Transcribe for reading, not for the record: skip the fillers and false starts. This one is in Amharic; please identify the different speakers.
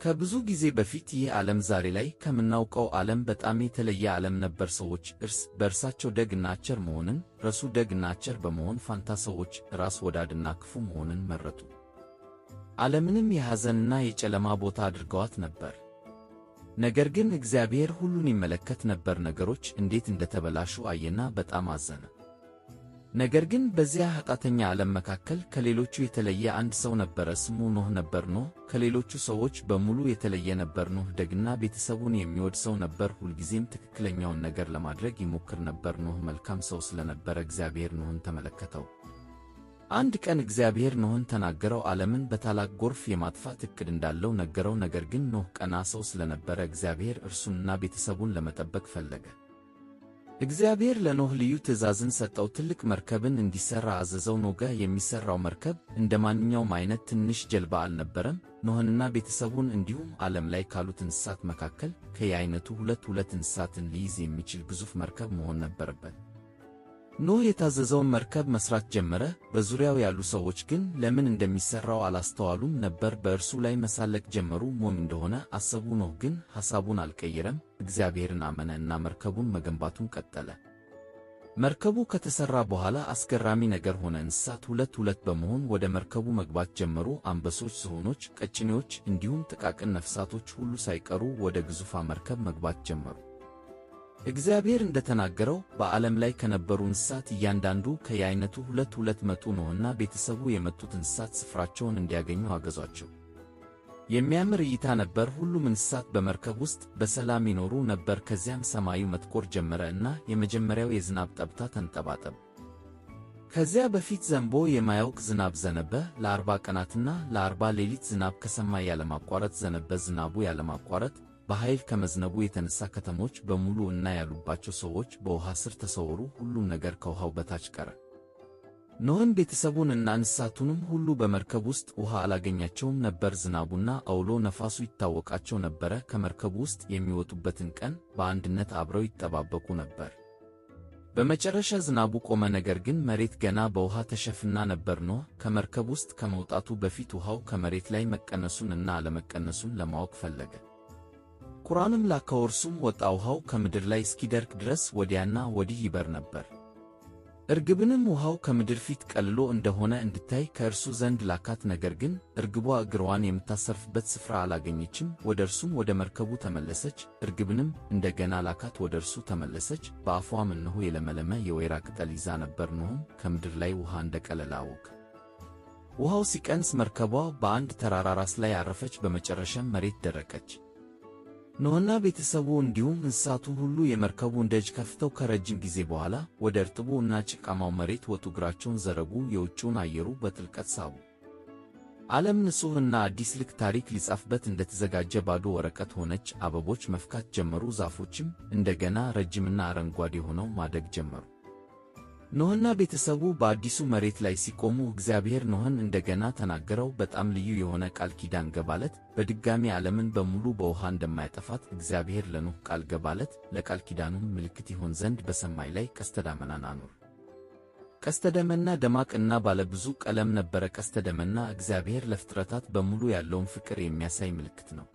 Speaker 1: ከብዙ ጊዜ በፊት ይህ ዓለም ዛሬ ላይ ከምናውቀው ዓለም በጣም የተለየ ዓለም ነበር። ሰዎች እርስ በእርሳቸው ደግ እና ቸር መሆንን ረሱ። ደግ እና ቸር በመሆን ፋንታ ሰዎች ራስ ወዳድና ክፉ መሆንን መረጡ። ዓለምንም የሐዘንና የጨለማ ቦታ አድርገዋት ነበር። ነገር ግን እግዚአብሔር ሁሉን ይመለከት ነበር። ነገሮች እንዴት እንደተበላሹ አየና በጣም አዘነ። ነገር ግን በዚያ ኃጢአተኛ ዓለም መካከል ከሌሎቹ የተለየ አንድ ሰው ነበረ። ስሙ ኖህ ነበር። ኖህ ከሌሎቹ ሰዎች በሙሉ የተለየ ነበር። ኖህ ደግና ቤተሰቡን የሚወድ ሰው ነበር። ሁልጊዜም ትክክለኛውን ነገር ለማድረግ ይሞክር ነበር። ኖህ መልካም ሰው ስለነበረ እግዚአብሔር ኖህን ተመለከተው። አንድ ቀን እግዚአብሔር ኖህን ተናገረው። ዓለምን በታላቅ ጎርፍ የማጥፋት ዕቅድ እንዳለው ነገረው። ነገር ግን ኖህ ቀና ሰው ስለነበረ እግዚአብሔር እርሱንና ቤተሰቡን ለመጠበቅ ፈለገ። እግዚአብሔር ለኖህ ልዩ ትእዛዝን ሰጠው። ትልቅ መርከብን እንዲሠራ አዘዘው። ኖህ የሚሠራው መርከብ እንደ ማንኛውም ዓይነት ትንሽ ጀልባ አልነበረም። ኖህንና ቤተሰቡን እንዲሁም ዓለም ላይ ካሉት እንስሳት መካከል ከየአይነቱ ሁለት እንስሳትን ሊይዝ የሚችል ግዙፍ መርከብ መሆን ነበረበት። ኖህ የታዘዘውን መርከብ መሥራት ጀመረ። በዙሪያው ያሉ ሰዎች ግን ለምን እንደሚሠራው አላስተዋሉም ነበር። በእርሱ ላይ መሳለቅ ጀመሩ። ሞኝ እንደሆነ አሰቡ። ኖህ ግን ሐሳቡን አልቀየረም። እግዚአብሔርን አመነ እና መርከቡን መገንባቱን ቀጠለ። መርከቡ ከተሠራ በኋላ አስገራሚ ነገር ሆነ። እንስሳት ሁለት በመሆን ወደ መርከቡ መግባት ጀመሩ። አንበሶች፣ ዝሆኖች፣ ቀጭኔዎች እንዲሁም ጥቃቅን ነፍሳቶች ሁሉ ሳይቀሩ ወደ ግዙፏ መርከብ መግባት ጀመሩ። እግዚአብሔር እንደተናገረው በዓለም ላይ ከነበሩ እንስሳት እያንዳንዱ ከየአይነቱ ሁለት መጡ። ኖህና ቤተሰቡ የመጡት እንስሳት ስፍራቸውን እንዲያገኙ አገዟቸው። የሚያምር እይታ ነበር። ሁሉም እንስሳት በመርከብ ውስጥ በሰላም ይኖሩ ነበር። ከዚያም ሰማዩ መጥቆር ጀመረ እና የመጀመሪያው የዝናብ ጠብታ ተንጠባጠበ። ከዚያ በፊት ዘንቦ የማያውቅ ዝናብ ዘነበ። ለ40 ቀናትና ለ40 ሌሊት ዝናብ ከሰማይ ያለማቋረጥ ዘነበ። ዝናቡ ያለማቋረጥ በኃይል ከመዝነቡ የተነሳ ከተሞች በሙሉ እና ያሉባቸው ሰዎች በውሃ ስር ተሰወሩ። ሁሉም ነገር ከውሃው በታች ቀረ። ኖህም ቤተሰቡን እና እንስሳቱንም ሁሉ በመርከብ ውስጥ ውሃ አላገኛቸውም ነበር። ዝናቡና አውሎ ነፋሱ ይታወቃቸው ነበረ። ከመርከቡ ውስጥ የሚወጡበትን ቀን በአንድነት አብረው ይጠባበቁ ነበር። በመጨረሻ ዝናቡ ቆመ። ነገር ግን መሬት ገና በውሃ ተሸፍና ነበር። ኖህ ከመርከብ ውስጥ ከመውጣቱ በፊት ውሃው ከመሬት ላይ መቀነሱን እና አለመቀነሱን ለማወቅ ፈለገ። ቁራንም ላከው። እርሱም ወጣ። ውሃው ከምድር ላይ እስኪደርቅ ድረስ ወዲያና ወዲህ ይበር ነበር። እርግብንም ውሃው ከምድር ፊት ቀልሎ እንደሆነ እንድታይ ከእርሱ ዘንድ ላካት። ነገር ግን እርግቧ እግሯን የምታሰርፍበት ስፍራ አላገኘችም። ወደ እርሱም ወደ መርከቡ ተመለሰች። እርግብንም እንደገና ላካት። ወደ እርሱ ተመለሰች። በአፏም እነሆ የለመለመ የወይራ ቅጠል ይዛ ነበር። ኖህም ከምድር ላይ ውሃ እንደ ቀለለ አወቀ። ውሃው ሲቀንስ መርከቧ በአንድ ተራራ ራስ ላይ አረፈች። በመጨረሻም መሬት ደረቀች። ኖህና ቤተሰቡ እንዲሁም እንስሳቱ ሁሉ የመርከቡን ደጅ ከፍተው ከረጅም ጊዜ በኋላ ወደ እርጥቡ እና ጭቃማው መሬት ወጡ። እግራቸውን ዘረጉ። የውጭውን አየሩ በጥልቀት ሳቡ። ዓለም ንጹሕ እና አዲስ ልክ ታሪክ ሊጻፍበት እንደተዘጋጀ ባዶ ወረቀት ሆነች። አበቦች መፍካት ጀመሩ። ዛፎችም እንደገና ረጅምና አረንጓዴ ሆነው ማደግ ጀመሩ። ኖህና ቤተሰቡ በአዲሱ መሬት ላይ ሲቆሙ እግዚአብሔር ኖህን እንደገና ተናገረው። በጣም ልዩ የሆነ ቃል ኪዳን ገባለት። በድጋሚ ዓለምን በሙሉ በውሃ እንደማያጠፋት እግዚአብሔር ለኖህ ቃል ገባለት። ለቃል ኪዳኑም ምልክት ይሆን ዘንድ በሰማይ ላይ ቀስተ ደመናን አኖረ። ቀስተ ደመና ደማቅ እና ባለ ብዙ ቀለም ነበረ። ቀስተ ደመና እግዚአብሔር ለፍጥረታት በሙሉ ያለውን ፍቅር የሚያሳይ ምልክት ነው።